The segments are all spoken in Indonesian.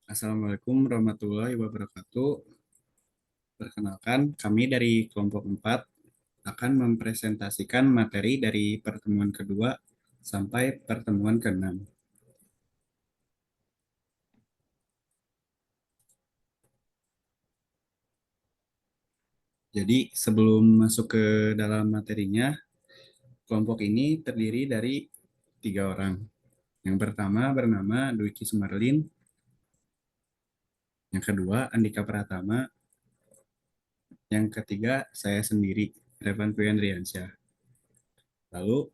Assalamualaikum warahmatullahi wabarakatuh. Perkenalkan, kami dari kelompok 4 akan mempresentasikan materi dari pertemuan kedua sampai pertemuan ke-6. Jadi, sebelum masuk ke dalam materinya, kelompok ini terdiri dari 3 orang. Yang pertama bernama Dwiki Sumarlin, yang kedua Andika Pratama, yang ketiga saya sendiri, Revan Kuyandriansyah. Lalu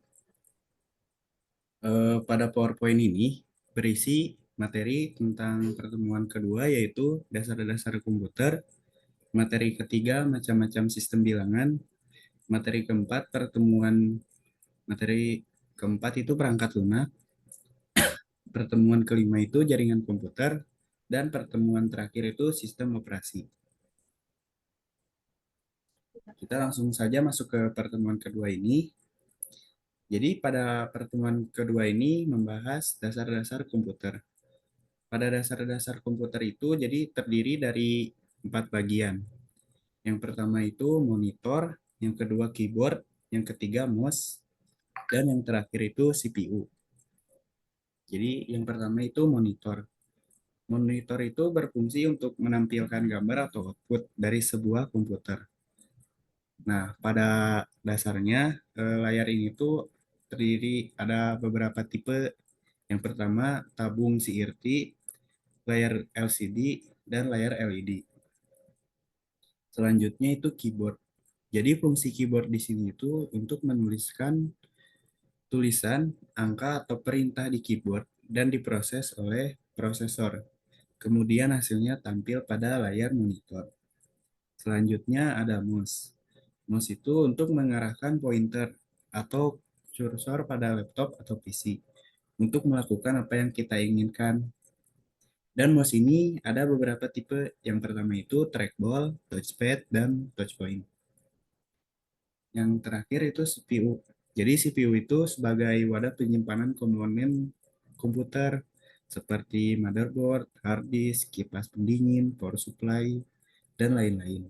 pada PowerPoint ini berisi materi tentang pertemuan kedua yaitu dasar-dasar komputer, materi ketiga macam-macam sistem bilangan, materi keempat materi keempat itu perangkat lunak, pertemuan kelima itu jaringan komputer, dan pertemuan terakhir itu sistem operasi. Kita langsung saja masuk ke pertemuan kedua ini. Jadi pada pertemuan kedua ini membahas dasar-dasar komputer. Pada dasar-dasar komputer itu jadi terdiri dari 4 bagian. Yang pertama itu monitor, yang kedua keyboard, yang ketiga mouse, dan yang terakhir itu CPU. Jadi yang pertama itu monitor. Monitor itu berfungsi untuk menampilkan gambar atau output dari sebuah komputer. Nah, pada dasarnya layar ini tuh terdiri ada beberapa tipe. Yang pertama tabung CRT, layar LCD, dan layar LED. Selanjutnya itu keyboard. Jadi fungsi keyboard di sini itu untuk menuliskan tulisan, angka, atau perintah di keyboard dan diproses oleh prosesor. Kemudian hasilnya tampil pada layar monitor. Selanjutnya ada mouse. Mouse itu untuk mengarahkan pointer atau cursor pada laptop atau PC untuk melakukan apa yang kita inginkan. Dan mouse ini ada beberapa tipe. Yang pertama itu trackball, touchpad, dan touchpoint. Yang terakhir itu CPU. Jadi CPU itu sebagai wadah penyimpanan komponen komputer seperti motherboard, hard disk, kipas pendingin, power supply, dan lain-lain.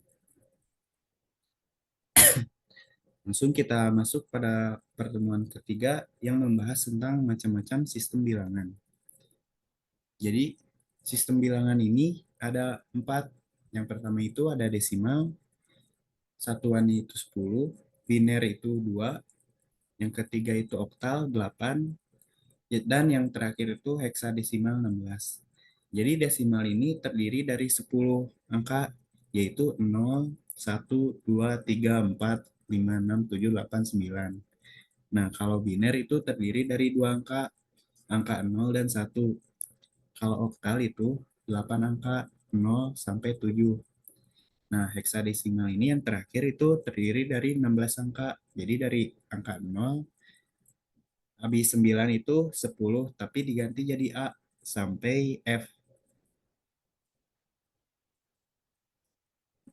Langsung kita masuk pada pertemuan ketiga yang membahas tentang macam-macam sistem bilangan. Jadi sistem bilangan ini ada 4. Yang pertama itu ada desimal, satuan itu 10, biner itu 2, yang ketiga itu oktal 8, dan yang terakhir itu heksadesimal 16. Jadi desimal ini terdiri dari 10 angka, yaitu 0, 1, 2, 3, 4, 5, 6, 7, 8, 9. Nah, kalau biner itu terdiri dari 2 angka, angka 0 dan 1. Kalau oktal itu 8 angka, 0 sampai 7. Nah, heksadesimal ini yang terakhir itu terdiri dari 16 angka. Jadi dari angka 0 habis 9 itu 10, tapi diganti jadi A sampai F.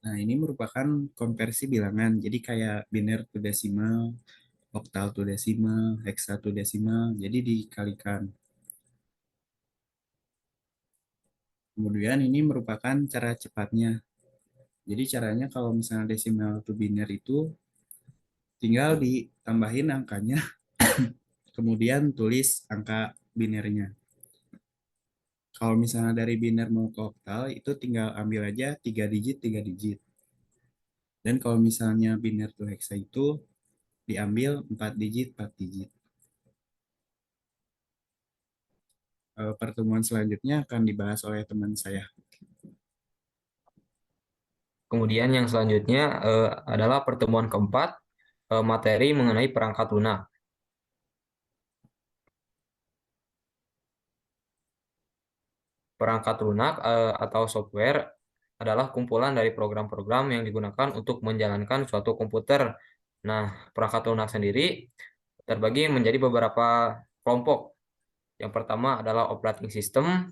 Nah, ini merupakan konversi bilangan. Jadi kayak biner to desimal, oktal to desimal, heksa to desimal. Jadi dikalikan. Kemudian ini merupakan cara cepatnya. Jadi caranya kalau misalnya desimal to biner itu tinggal ditambahin angkanya, kemudian tulis angka binernya. Kalau misalnya dari biner mau ke oktal, itu tinggal ambil aja 3 digit, 3 digit. Dan kalau misalnya biner to hexa itu diambil 4 digit, 4 digit. Pertemuan selanjutnya akan dibahas oleh teman saya. Kemudian yang selanjutnya adalah pertemuan keempat, materi mengenai perangkat lunak. Perangkat lunak atau software adalah kumpulan dari program-program yang digunakan untuk menjalankan suatu komputer. Nah, perangkat lunak sendiri terbagi menjadi beberapa kelompok. Yang pertama adalah operating system,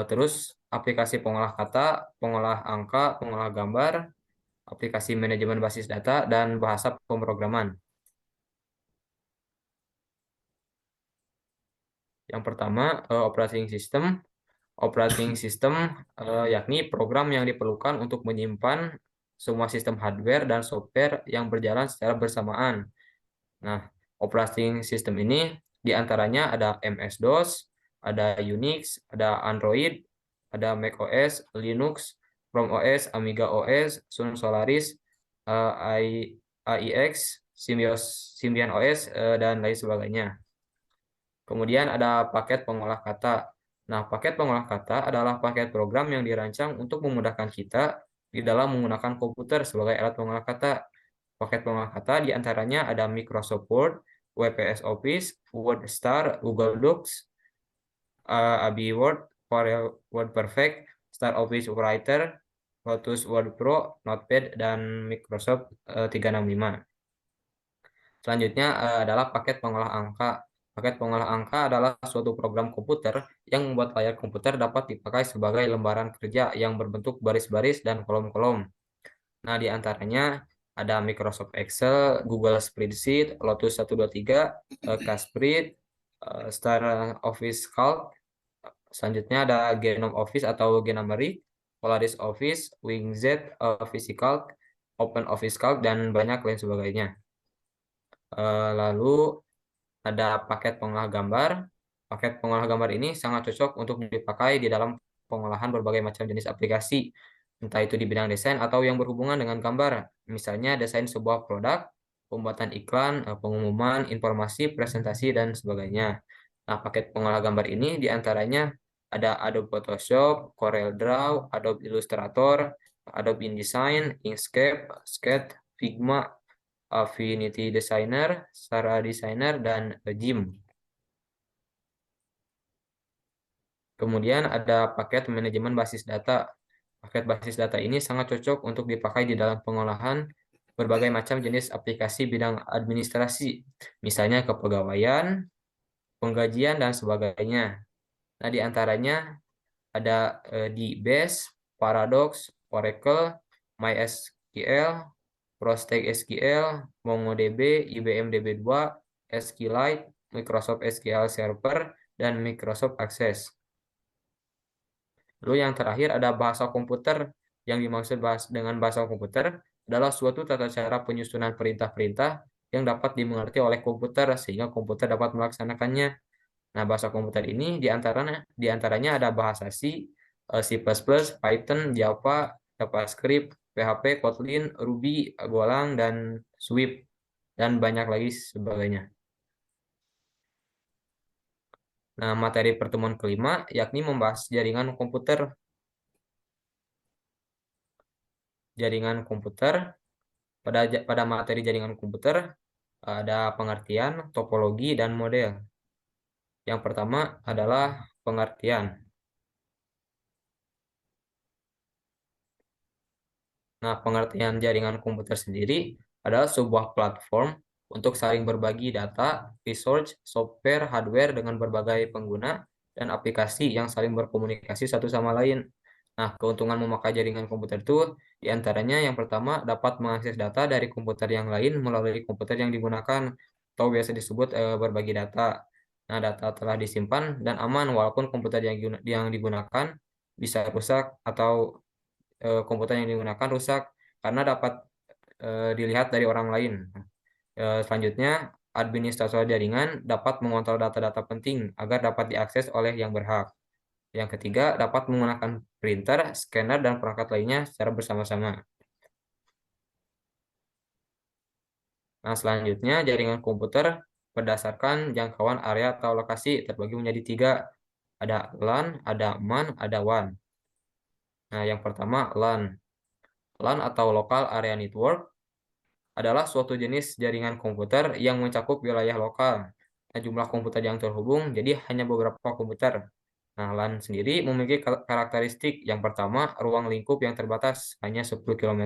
terus aplikasi pengolah kata, pengolah angka, pengolah gambar, aplikasi manajemen basis data, dan bahasa pemrograman. Yang pertama, operating system. Operating system yakni program yang diperlukan untuk menyimpan semua sistem hardware dan software yang berjalan secara bersamaan. Nah, operating system ini diantaranya ada MS-DOS, ada Unix, ada Android, ada macOS, Linux, Chrome OS, Amiga OS, Sun Solaris, AIX, Symbian OS, dan lain sebagainya. Kemudian ada paket pengolah kata. Nah, paket pengolah kata adalah paket program yang dirancang untuk memudahkan kita di dalam menggunakan komputer sebagai alat pengolah kata. Paket pengolah kata diantaranya ada Microsoft Word, WPS Office, WordStar, Google Docs, Abi Word, Corel Word Perfect, Star Office Writer, Lotus Word Pro, Notepad, dan Microsoft 365. Selanjutnya adalah paket pengolah angka. Paket pengolah angka adalah suatu program komputer yang membuat layar komputer dapat dipakai sebagai lembaran kerja yang berbentuk baris-baris dan kolom-kolom. Nah, di antaranya ada Microsoft Excel, Google Spreadsheet, Lotus 123, Casprint, Star Office Calc. Selanjutnya ada Genome Office atau Genomeric, Polaris Office, WinZ, VisiCalc, Open Office Calc, dan banyak lain sebagainya. Lalu ada paket pengolah gambar. Paket pengolah gambar ini sangat cocok untuk dipakai di dalam pengolahan berbagai macam jenis aplikasi, entah itu di bidang desain atau yang berhubungan dengan gambar. Misalnya desain sebuah produk, pembuatan iklan, pengumuman, informasi, presentasi, dan sebagainya. Nah, paket pengolah gambar ini diantaranya ada Adobe Photoshop, Corel Draw, Adobe Illustrator, Adobe InDesign, Inkscape, Sketch, Figma, Affinity Designer, Sara Designer, dan Jim. Kemudian ada paket manajemen basis data. Paket basis data ini sangat cocok untuk dipakai di dalam pengolahan berbagai macam jenis aplikasi bidang administrasi, misalnya kepegawaian, penggajian, dan sebagainya. Nah, di antaranya ada DBase, Paradox, Oracle, MySQL, Prostate SQL, MongoDB, IBM DB2, SQLite, Microsoft SQL Server, dan Microsoft Access. Lalu yang terakhir ada bahasa komputer. Yang dimaksud dengan bahasa komputer adalah suatu tata cara penyusunan perintah-perintah yang dapat dimengerti oleh komputer sehingga komputer dapat melaksanakannya. Nah, bahasa komputer ini diantaranya ada bahasa C, C++, Python, Java, JavaScript, PHP, Kotlin, Ruby, Golang, dan Swift, dan banyak lagi sebagainya. Nah, materi pertemuan kelima yakni membahas jaringan komputer. Jaringan komputer, pada materi jaringan komputer ada pengertian, topologi, dan model. Yang pertama adalah pengertian. Nah, pengertian jaringan komputer sendiri adalah sebuah platform untuk saling berbagi data, resource, software, hardware dengan berbagai pengguna, dan aplikasi yang saling berkomunikasi satu sama lain. Nah, keuntungan memakai jaringan komputer itu diantaranya yang pertama dapat mengakses data dari komputer yang lain melalui komputer yang digunakan atau biasa disebut berbagi data. Nah, data telah disimpan dan aman walaupun komputer yang digunakan bisa rusak atau komputer yang digunakan rusak karena dapat dilihat dari orang lain. Selanjutnya, administrator jaringan dapat mengontrol data-data penting agar dapat diakses oleh yang berhak. Yang ketiga, dapat menggunakan printer, scanner, dan perangkat lainnya secara bersama-sama. Nah, selanjutnya, jaringan komputer berdasarkan jangkauan area atau lokasi terbagi menjadi tiga. Ada LAN, ada MAN, ada WAN. Nah, yang pertama LAN. LAN atau Local Area Network adalah suatu jenis jaringan komputer yang mencakup wilayah lokal. Nah, jumlah komputer yang terhubung jadi hanya beberapa komputer. Nah, LAN sendiri memiliki karakteristik yang pertama, ruang lingkup yang terbatas, hanya 10 km.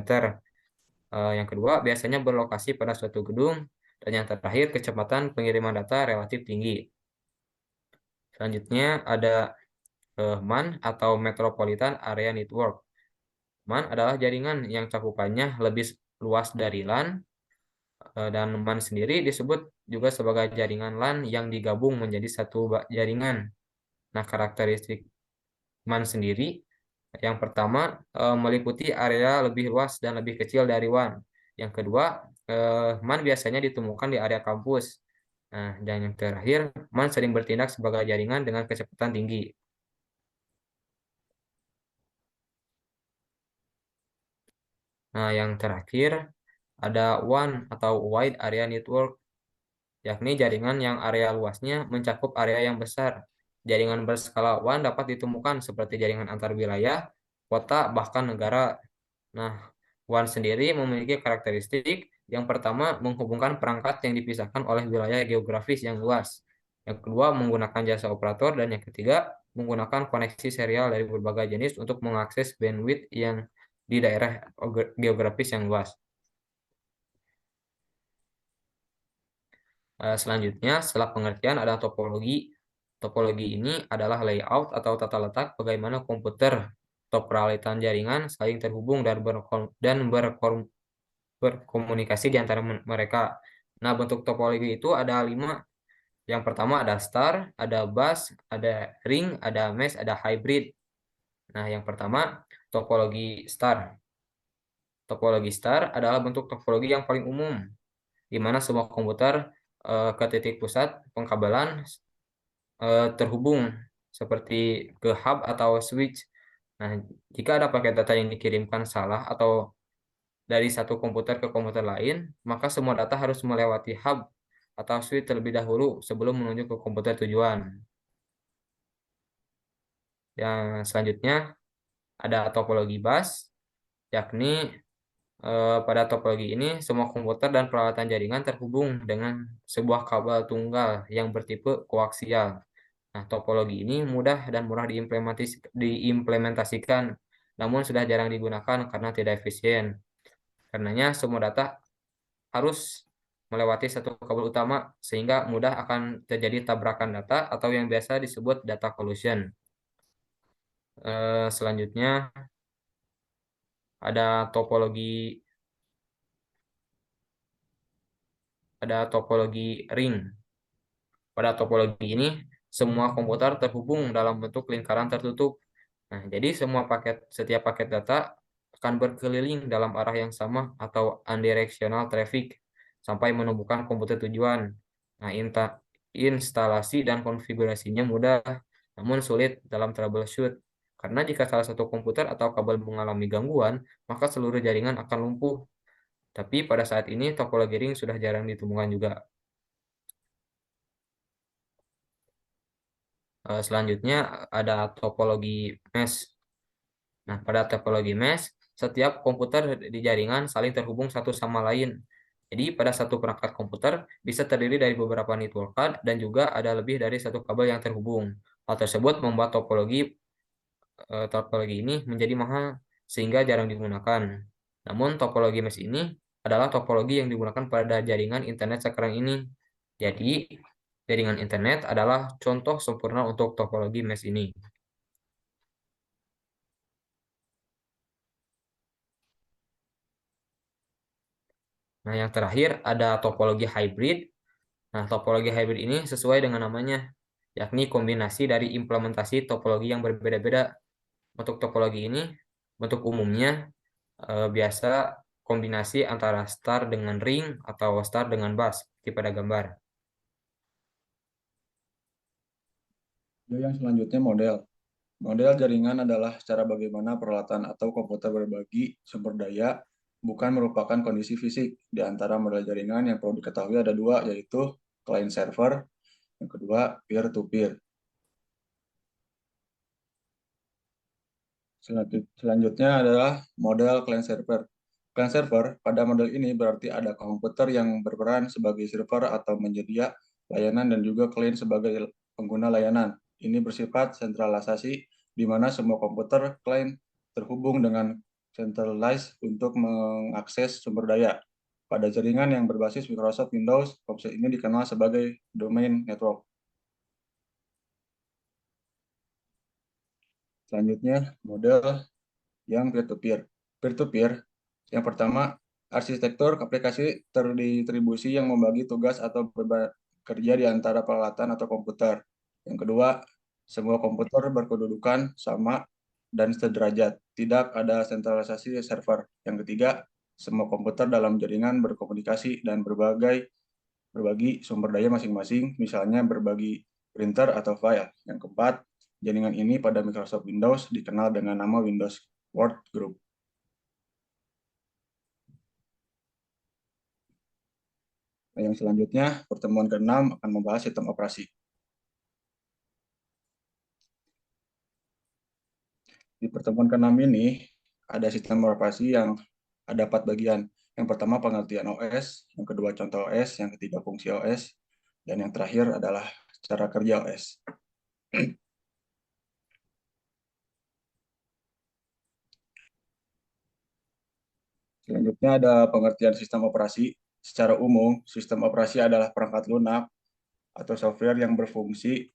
Yang kedua, biasanya berlokasi pada suatu gedung. Dan yang terakhir, kecepatan pengiriman data relatif tinggi. Selanjutnya ada MAN atau Metropolitan Area Network. MAN adalah jaringan yang cakupannya lebih luas dari LAN, dan MAN sendiri disebut juga sebagai jaringan LAN yang digabung menjadi satu jaringan. Nah, karakteristik MAN sendiri. Yang pertama, meliputi area lebih luas dan lebih kecil dari WAN. Yang kedua, MAN biasanya ditemukan di area kampus. Nah, dan yang terakhir, MAN sering bertindak sebagai jaringan dengan kecepatan tinggi. Nah, yang terakhir ada WAN atau Wide Area Network, yakni jaringan yang area luasnya mencakup area yang besar. Jaringan berskala WAN dapat ditemukan seperti jaringan antar wilayah, kota, bahkan negara. Nah, WAN sendiri memiliki karakteristik yang pertama menghubungkan perangkat yang dipisahkan oleh wilayah geografis yang luas. Yang kedua menggunakan jasa operator dan yang ketiga menggunakan koneksi serial dari berbagai jenis untuk mengakses bandwidth yang di daerah geografis yang luas. Selanjutnya, setelah pengertian ada topologi. Topologi ini adalah layout atau tata letak bagaimana komputer atau peralatan jaringan saling terhubung berkomunikasi di antara mereka. Nah, bentuk topologi itu ada 5. Yang pertama ada star, ada bus, ada ring, ada mesh, ada hybrid. Nah, yang pertama topologi star. Topologi star adalah bentuk topologi yang paling umum, di mana semua komputer ke titik pusat pengkabelan terhubung seperti ke hub atau switch. Nah, jika ada paket data yang dikirimkan salah atau dari satu komputer ke komputer lain, maka semua data harus melewati hub atau switch terlebih dahulu sebelum menuju ke komputer tujuan. Yang selanjutnya ada topologi bus, yakni pada topologi ini semua komputer dan peralatan jaringan terhubung dengan sebuah kabel tunggal yang bertipe koaksial. Nah, topologi ini mudah dan murah diimplementasikan, namun sudah jarang digunakan karena tidak efisien. Karenanya semua data harus melewati satu kabel utama sehingga mudah akan terjadi tabrakan data atau yang biasa disebut data collision. Selanjutnya ada topologi ring. Pada topologi ini semua komputer terhubung dalam bentuk lingkaran tertutup. Nah, jadi setiap paket data akan berkeliling dalam arah yang sama atau unidirectional traffic sampai menemukan komputer tujuan. Nah, instalasi dan konfigurasinya mudah, namun sulit dalam troubleshoot. Karena jika salah satu komputer atau kabel mengalami gangguan, maka seluruh jaringan akan lumpuh. Tapi pada saat ini topologi ring sudah jarang ditemukan juga. Selanjutnya ada topologi mesh. Nah, pada topologi mesh, setiap komputer di jaringan saling terhubung satu sama lain. Jadi, pada satu perangkat komputer bisa terdiri dari beberapa network card dan juga ada lebih dari satu kabel yang terhubung. Hal tersebut membuat topologi ini menjadi mahal sehingga jarang digunakan. Namun, topologi mesh ini adalah topologi yang digunakan pada jaringan internet sekarang ini. Jadi, jaringan internet adalah contoh sempurna untuk topologi mesh ini. Nah, yang terakhir ada topologi hybrid. Nah, topologi hybrid ini sesuai dengan namanya, yakni kombinasi dari implementasi topologi yang berbeda-beda. Untuk topologi ini, bentuk umumnya biasa kombinasi antara star dengan ring atau star dengan bus, seperti pada gambar. Yang selanjutnya model. Model jaringan adalah cara bagaimana peralatan atau komputer berbagi sumber daya, bukan merupakan kondisi fisik. Di antara model jaringan yang perlu diketahui ada 2, yaitu client server, yang kedua peer-to-peer. Selanjutnya adalah model client server. Client server pada model ini berarti ada komputer yang berperan sebagai server atau menyedia layanan dan juga client sebagai pengguna layanan. Ini bersifat sentralisasi di mana semua komputer client terhubung dengan centralized untuk mengakses sumber daya. Pada jaringan yang berbasis Microsoft Windows, konsep ini dikenal sebagai domain network. Selanjutnya, model yang peer-to-peer. Peer-to-peer, yang pertama, arsitektur aplikasi terdistribusi yang membagi tugas atau bekerja di antara peralatan atau komputer. Yang kedua, Semua komputer berkedudukan sama dan sederajat. Tidak ada sentralisasi server. Yang ketiga, semua komputer dalam jaringan berkomunikasi dan berbagi sumber daya masing-masing, misalnya berbagi printer atau file. Yang keempat, jaringan ini pada Microsoft Windows dikenal dengan nama Windows Workgroup. Nah, yang selanjutnya, pertemuan ke-6 akan membahas sistem operasi. Di pertemuan ke-6 ini, ada sistem operasi yang ada 4 bagian. Yang pertama pengertian OS, yang kedua contoh OS, yang ketiga fungsi OS, dan yang terakhir adalah cara kerja OS. Selanjutnya ada pengertian sistem operasi. Secara umum, sistem operasi adalah perangkat lunak atau software yang berfungsi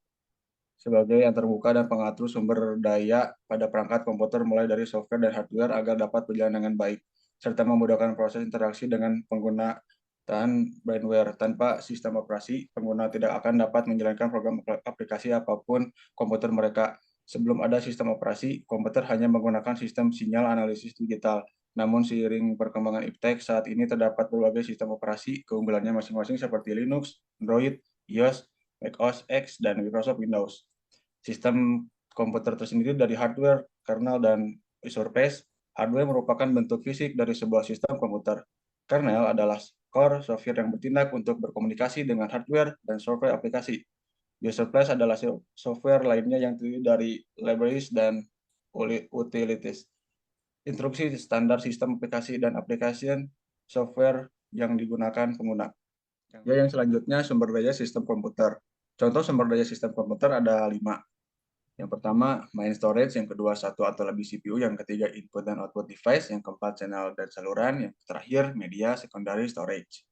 sebagai yang terbuka dan pengatur sumber daya pada perangkat komputer mulai dari software dan hardware agar dapat berjalan dengan baik, serta memudahkan proses interaksi dengan penggunaan bandware. Tanpa sistem operasi, pengguna tidak akan dapat menjalankan program aplikasi apapun komputer mereka. Sebelum ada sistem operasi, komputer hanya menggunakan sistem sinyal analisis digital. Namun seiring perkembangan iptek, saat ini terdapat berbagai sistem operasi, keunggulannya masing-masing seperti Linux, Android, iOS, Mac OS X, dan Microsoft Windows. Sistem komputer tersendiri dari hardware, kernel, dan interface. Hardware merupakan bentuk fisik dari sebuah sistem komputer. Kernel adalah core software yang bertindak untuk berkomunikasi dengan hardware dan software aplikasi. User place adalah software lainnya yang terdiri dari libraries dan utilities. Instruksi standar sistem aplikasi dan application software yang digunakan pengguna. Yang selanjutnya sumber daya sistem komputer. Contoh sumber daya sistem komputer ada 5. Yang pertama, main storage, yang kedua, satu atau lebih CPU, yang ketiga, input dan output device, yang keempat, channel dan saluran, yang terakhir, media secondary storage.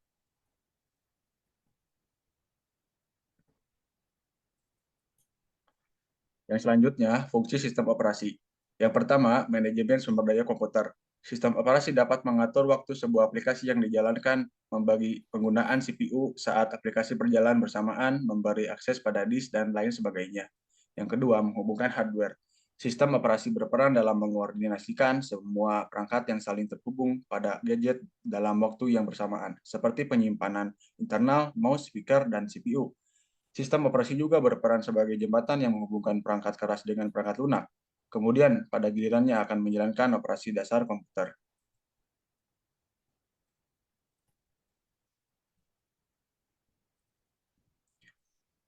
Yang selanjutnya, fungsi sistem operasi. Yang pertama, manajemen sumber daya komputer. Sistem operasi dapat mengatur waktu sebuah aplikasi yang dijalankan, membagi penggunaan CPU saat aplikasi berjalan bersamaan, memberi akses pada disk, dan lain sebagainya. Yang kedua, menghubungkan hardware. Sistem operasi berperan dalam mengkoordinasikan semua perangkat yang saling terhubung pada gadget dalam waktu yang bersamaan, seperti penyimpanan internal, mouse, speaker, dan CPU. Sistem operasi juga berperan sebagai jembatan yang menghubungkan perangkat keras dengan perangkat lunak. Kemudian, pada gilirannya akan menjalankan operasi dasar komputer.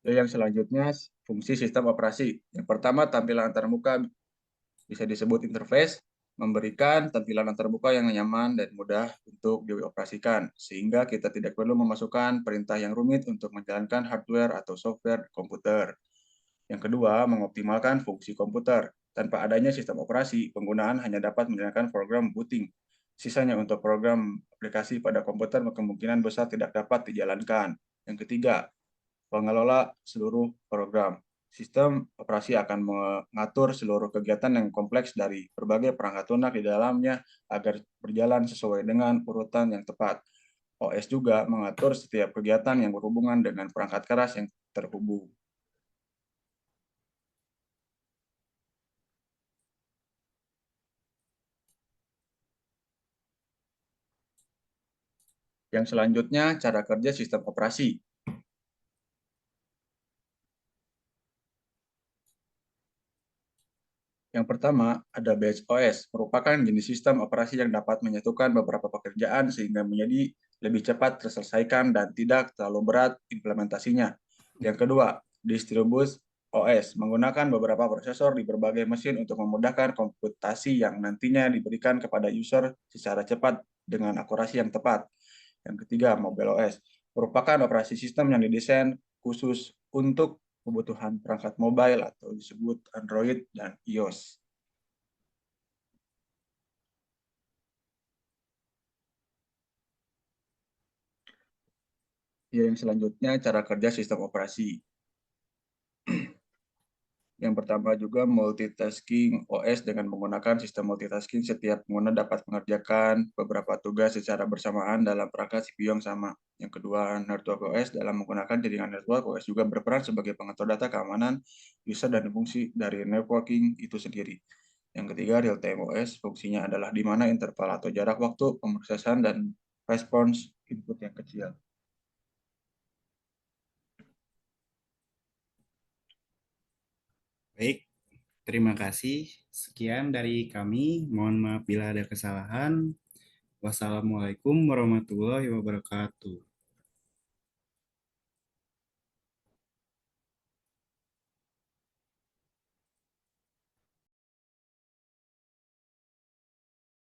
Yang selanjutnya, fungsi sistem operasi. Yang pertama, tampilan antarmuka bisa disebut interface, memberikan tampilan antarmuka yang nyaman dan mudah untuk dioperasikan, sehingga kita tidak perlu memasukkan perintah yang rumit untuk menjalankan hardware atau software komputer. Yang kedua, mengoptimalkan fungsi komputer. Tanpa adanya sistem operasi, penggunaan hanya dapat menjalankan program booting. Sisanya untuk program aplikasi pada komputer kemungkinan besar tidak dapat dijalankan. Yang ketiga, pengelola seluruh program. Sistem operasi akan mengatur seluruh kegiatan yang kompleks dari berbagai perangkat lunak di dalamnya agar berjalan sesuai dengan urutan yang tepat. OS juga mengatur setiap kegiatan yang berhubungan dengan perangkat keras yang terhubung. Yang selanjutnya, cara kerja sistem operasi. Yang pertama, ada batch OS, merupakan jenis sistem operasi yang dapat menyatukan beberapa pekerjaan sehingga menjadi lebih cepat terselesaikan dan tidak terlalu berat implementasinya. Yang kedua, distributed OS, menggunakan beberapa prosesor di berbagai mesin untuk memudahkan komputasi yang nantinya diberikan kepada user secara cepat dengan akurasi yang tepat. Yang ketiga, mobile OS, merupakan operasi sistem yang didesain khusus untuk kebutuhan perangkat mobile atau disebut Android dan iOS. Yang selanjutnya, cara kerja sistem operasi. Yang pertama juga multitasking OS dengan menggunakan sistem multitasking, setiap pengguna dapat mengerjakan beberapa tugas secara bersamaan dalam perangkat CPU yang sama. Yang kedua, network OS dalam menggunakan jaringan network OS juga berperan sebagai pengatur data keamanan user dan fungsi dari networking itu sendiri. Yang ketiga, real time OS fungsinya adalah di mana interval atau jarak waktu pemrosesan dan respons input yang kecil. Baik, terima kasih. Sekian dari kami. Mohon maaf bila ada kesalahan. Wassalamualaikum warahmatullahi wabarakatuh.